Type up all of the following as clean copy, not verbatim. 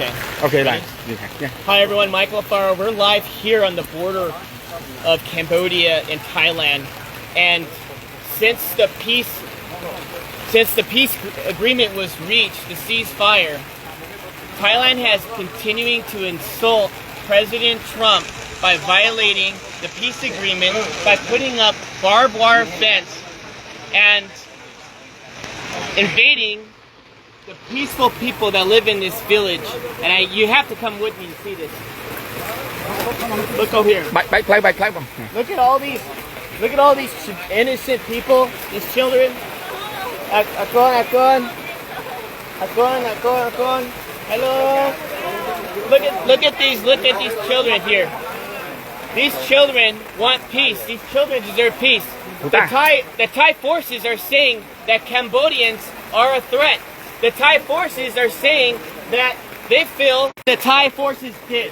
Okay. Okay, right. Yeah. Hi everyone, Michael Alfaro. We're live here on the border of Cambodia and Thailand, and since the peace agreement was reached, the ceasefire, Thailand has continuing to insult President Trump by violating the peace agreement by putting up barbed wire fence and invading the peaceful people that live in this village. And you have to come with me to see this. Look over here. Look at all these innocent people, these children. Akon. Hello. Look at these children here. These children want peace. These children deserve peace. The Thai forces are saying that Cambodians are a threat. The Thai forces are saying that they feel the Thai forces did.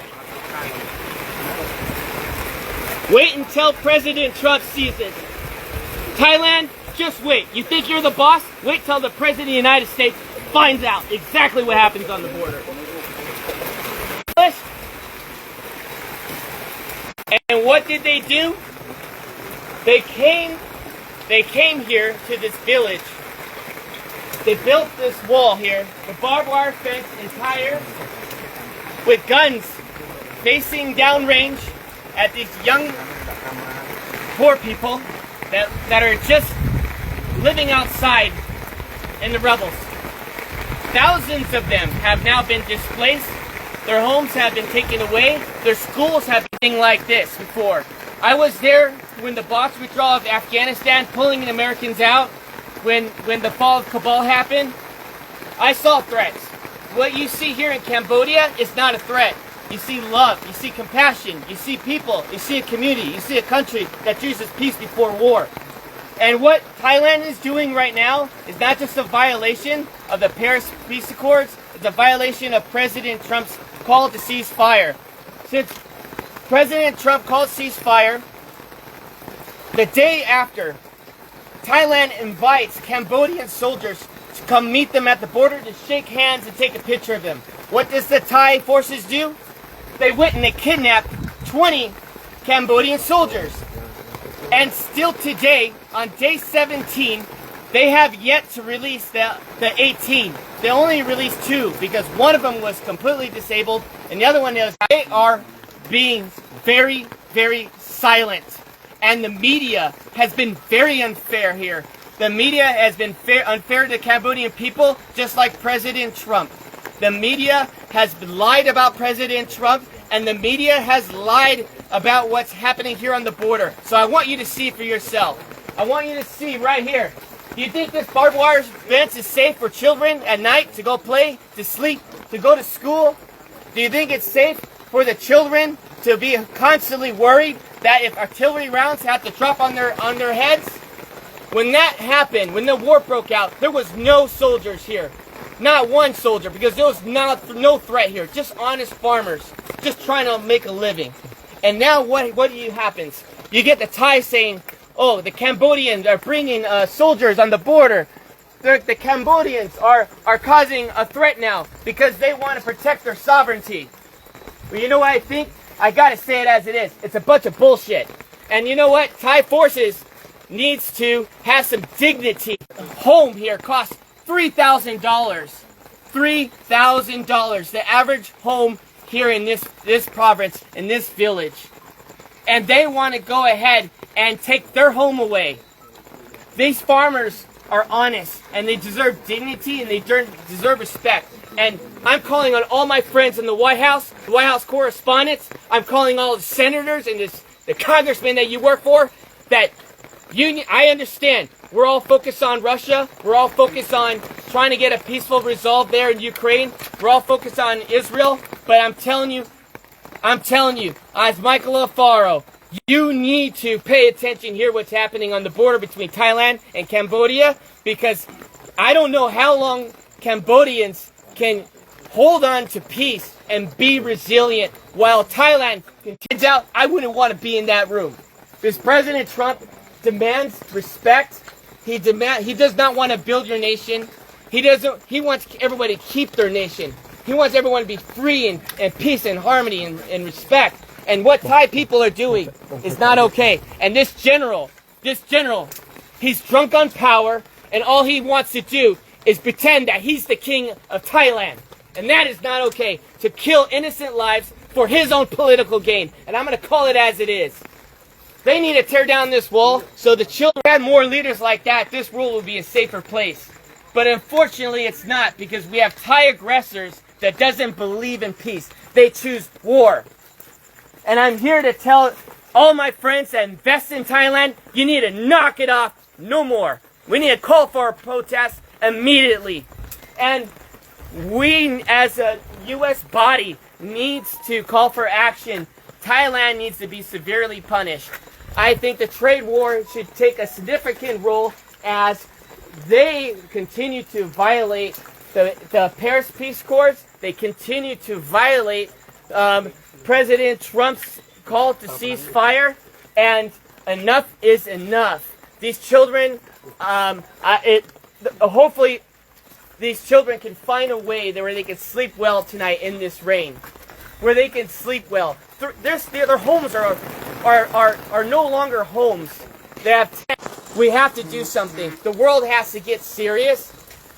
Wait until President Trump sees this. Thailand, just wait. You think you're the boss? Wait till the President of the United States finds out exactly what happens on the border. And what did they do? They came here to this village. They built this wall here, the barbed wire fence entire, with guns facing downrange at these young, poor people that are just living outside in the rubbles. Thousands of them have now been displaced. Their homes have been taken away. Their schools have been like this before. I was there when the Box withdrawal of Afghanistan, pulling the Americans out, when the fall of Kabul happened. I saw threats. What you see here in Cambodia is not a threat. You see love, you see compassion, you see people, you see a community, you see a country that chooses peace before war. And what Thailand is doing right now is not just a violation of the Paris Peace Accords, it's a violation of President Trump's call to ceasefire. Since President Trump called ceasefire, the day after, Thailand invites Cambodian soldiers to come meet them at the border to shake hands and take a picture of them. What does the Thai forces do? They went and they kidnapped 20 Cambodian soldiers. And still today, on day 17, they have yet to release the 18. They only released 2 because one of them was completely disabled and the other one is. They are being very, very silent. And the media has been very unfair here. The media has been unfair to the Cambodian people, just like President Trump. The media has lied about President Trump, and the media has lied about what's happening here on the border. So I want you to see for yourself. I want you to see right here. Do you think this barbed wire fence is safe for children at night to go play, to sleep, to go to school? Do you think it's safe for the children to be constantly worried that if artillery rounds have to drop on their heads? When that happened, when the war broke out, there was no soldiers here. Not one soldier, because there was no threat here. Just honest farmers, just trying to make a living. And now what happens? You get the Thai saying, oh, the Cambodians are bringing soldiers on the border. The Cambodians are causing a threat now because they want to protect their sovereignty. Well, you know what I think? I gotta say it as it is. It's a bunch of bullshit. And you know what? Thai forces needs to have some dignity. A home here costs $3,000. $3,000. The average home here in this province, in this village. And they want to go ahead and take their home away. These farmers are honest, and they deserve dignity, and they deserve respect. And I'm calling on all my friends in the White House correspondents. I'm calling all the senators and the congressmen that you work for. That I understand. We're all focused on Russia. We're all focused on trying to get a peaceful resolve there in Ukraine. We're all focused on Israel. But I'm telling you, as Michael Alfaro, you need to pay attention here what's happening on the border between Thailand and Cambodia, because I don't know how long Cambodians can hold on to peace and be resilient while Thailand continues out. I wouldn't want to be in that room. Because President Trump demands respect. He does not want to build your nation. He wants everybody to keep their nation. He wants everyone to be free and peace and harmony and respect. And what Thai people are doing is not okay. And this general, he's drunk on power, and all he wants to do is pretend that he's the king of Thailand. And that is not okay, to kill innocent lives for his own political gain. And I'm going to call it as it is. They need to tear down this wall so the children had more leaders like that. This world will be a safer place. But unfortunately, it's not, because we have Thai aggressors that doesn't believe in peace. They choose war. And I'm here to tell all my friends that invest in Thailand, you need to knock it off no more. We need to call for a protest immediately. And we, as a U.S. body, needs to call for action. Thailand needs to be severely punished. I think the trade war should take a significant role as they continue to violate the Paris Peace Accords. They continue to violate President Trump's call to cease fire, and enough is enough. These children, hopefully, these children can find a way where they can sleep well tonight in this rain, where they can sleep well. Their homes are no longer homes. They have tents. We have to do something. The world has to get serious,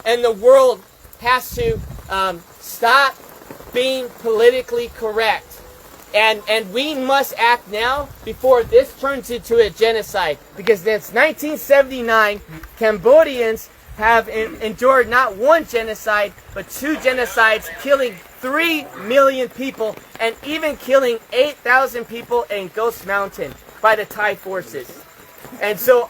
and the world has to stop being politically correct. And we must act now before this turns into a genocide. Because since 1979, Cambodians have endured not one genocide, but two genocides, killing 3 million people and even killing 8,000 people in Ghost Mountain by the Thai forces. And so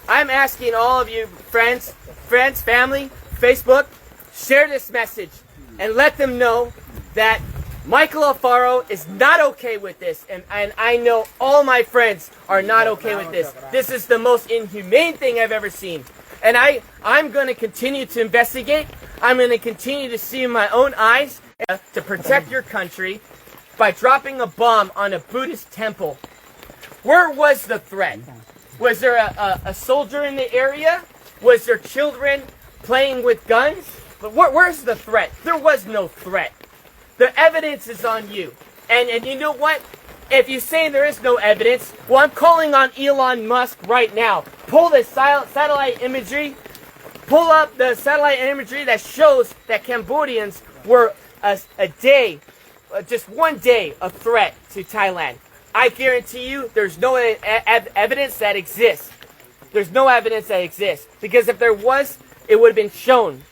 I'm asking all of you friends, family, Facebook, share this message and let them know that Michael Alfaro is not okay with this, and I know all my friends are not okay with this. This is the most inhumane thing I've ever seen. And I'm going to continue to investigate. I'm going to continue to see in my own eyes to protect your country by dropping a bomb on a Buddhist temple. Where was the threat? Was there a soldier in the area? Was there children playing with guns? But where's the threat? There was no threat. The evidence is on you. And you know what? If you say there is no evidence, well, I'm calling on Elon Musk right now. Pull the satellite imagery. Pull up the satellite imagery that shows that Cambodians were just one day, a threat to Thailand. I guarantee you there's no evidence that exists. There's no evidence that exists. Because if there was, it would have been shown.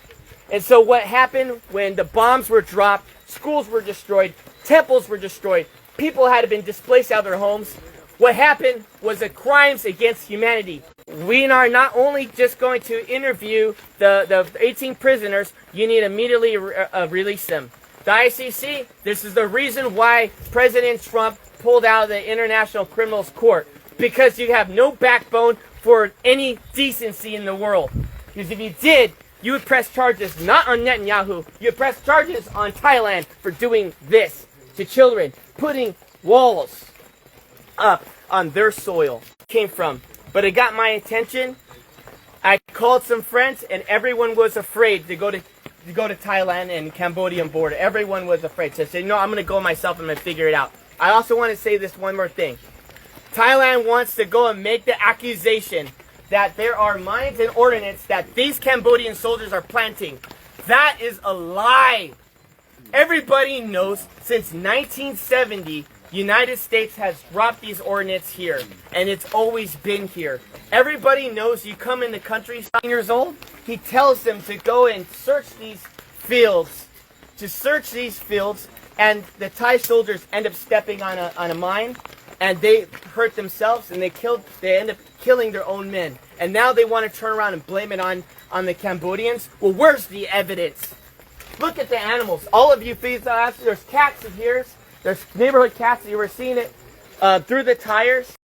And so what happened when the bombs were dropped, schools were destroyed, temples were destroyed, people had been displaced out of their homes. What happened was the crimes against humanity. We are not only just going to interview the 18 prisoners, you need to immediately release them. The ICC, this is the reason why President Trump pulled out of the International Criminals Court. Because you have no backbone for any decency in the world. Because if you did, you would press charges not on Netanyahu, you would press charges on Thailand for doing this to children, putting walls up on their soil. Came from. But it got my attention. I called some friends and everyone was afraid to go to Thailand and Cambodian border. Everyone was afraid. So I said, no, I'm going to go myself and I'm going to figure it out. I also want to say this one more thing. Thailand wants to go and make the accusation that there are mines and ordnance that these Cambodian soldiers are planting. That is a lie. Everybody knows since 1970, United States has dropped these ordnance here, and it's always been here. Everybody knows you come in the country, 9 years old, he tells them to go and search these fields, and the Thai soldiers end up stepping on a mine, and they hurt themselves, and they end up killing their own men. And now they want to turn around and blame it on the Cambodians. Well, where's the evidence? Look at the animals. All of you feed there's cats in here. There's neighborhood cats. You were seeing it through the tires.